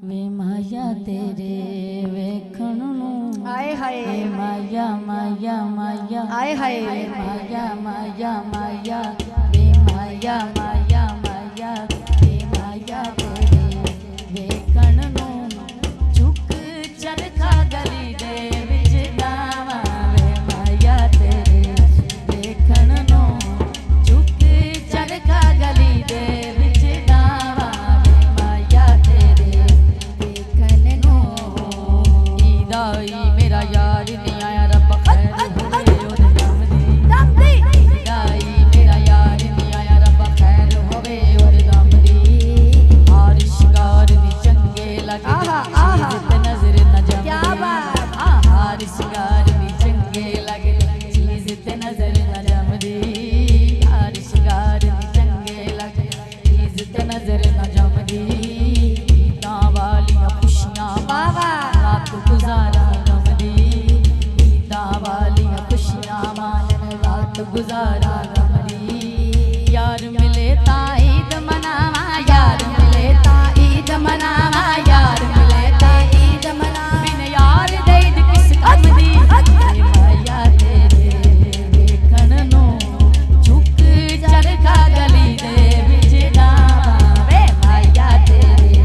वे माया तेरे वेखण नूं आए हाय वे माया माया माया आए हाय माया माया माया वे माया माया माया वे माया तेरे वेखण नूं झुक चरखा गली दे विच गावां वे माया तेरे वेखण नूं झुक चरखा गली दे विच गावां वे माया तेरे वेखण नूं ईदा ई मेरा यार नहीं आया रब खैर होवे ओदे दम दी ईदा ई मेरा यार नहीं आया रब खैर होवे ओदे दम दी हार शिकार दी चंगे लगे आहा, आहा। चीज़ ते नजर न जमदी क्या बात। हार शिकार दी चंगे लगे चीज़ ते नजर न जमदी हार शिकार दी चंगे लगे चीज़ ते नजर न जमदी ईदां वालियां खुशियां वाह रात गुजारा गमदी ईदां वालियां खुशियां मानन रात गुजारा गमदी यार मिले ता ईद मनावा यार मिले ता ईद मनावा यार मिले ता ईद मनावा बिन यार दे ईद किस कम दी वे माया तेरे वेखण नूं झुक चरखा गली दे विच गावां वे माया तेरे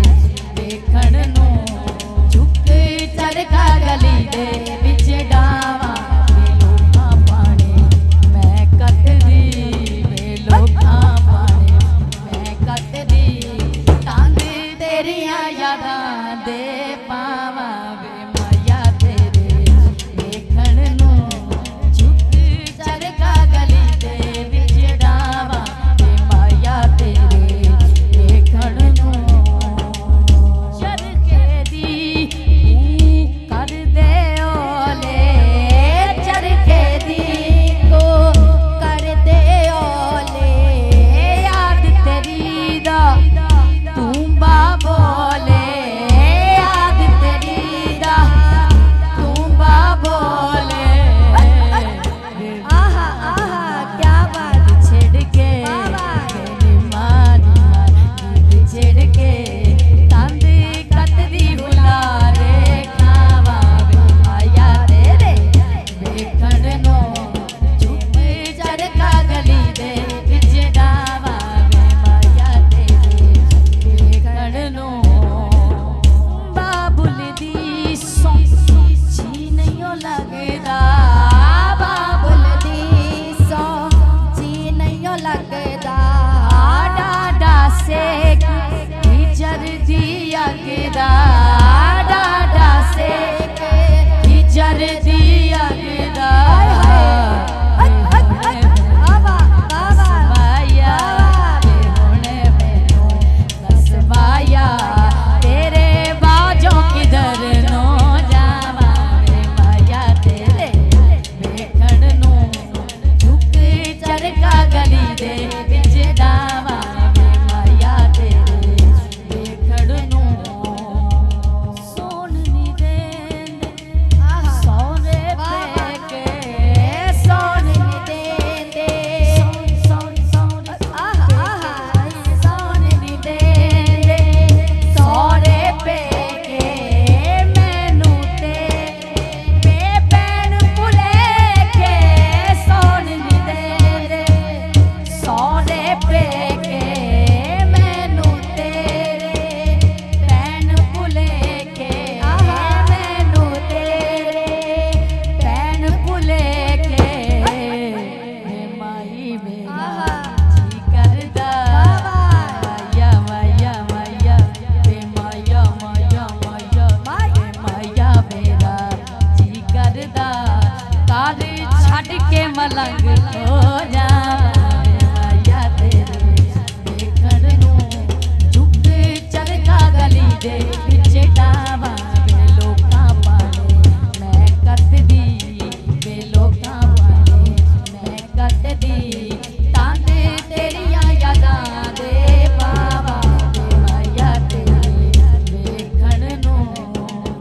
वेखण नूं झुक चरखा गली दे विच गावां वे लोकां पाणे मैं कटदी वे लोकां पाणे मैं कटदी तंग तेरियां यादां दे पावां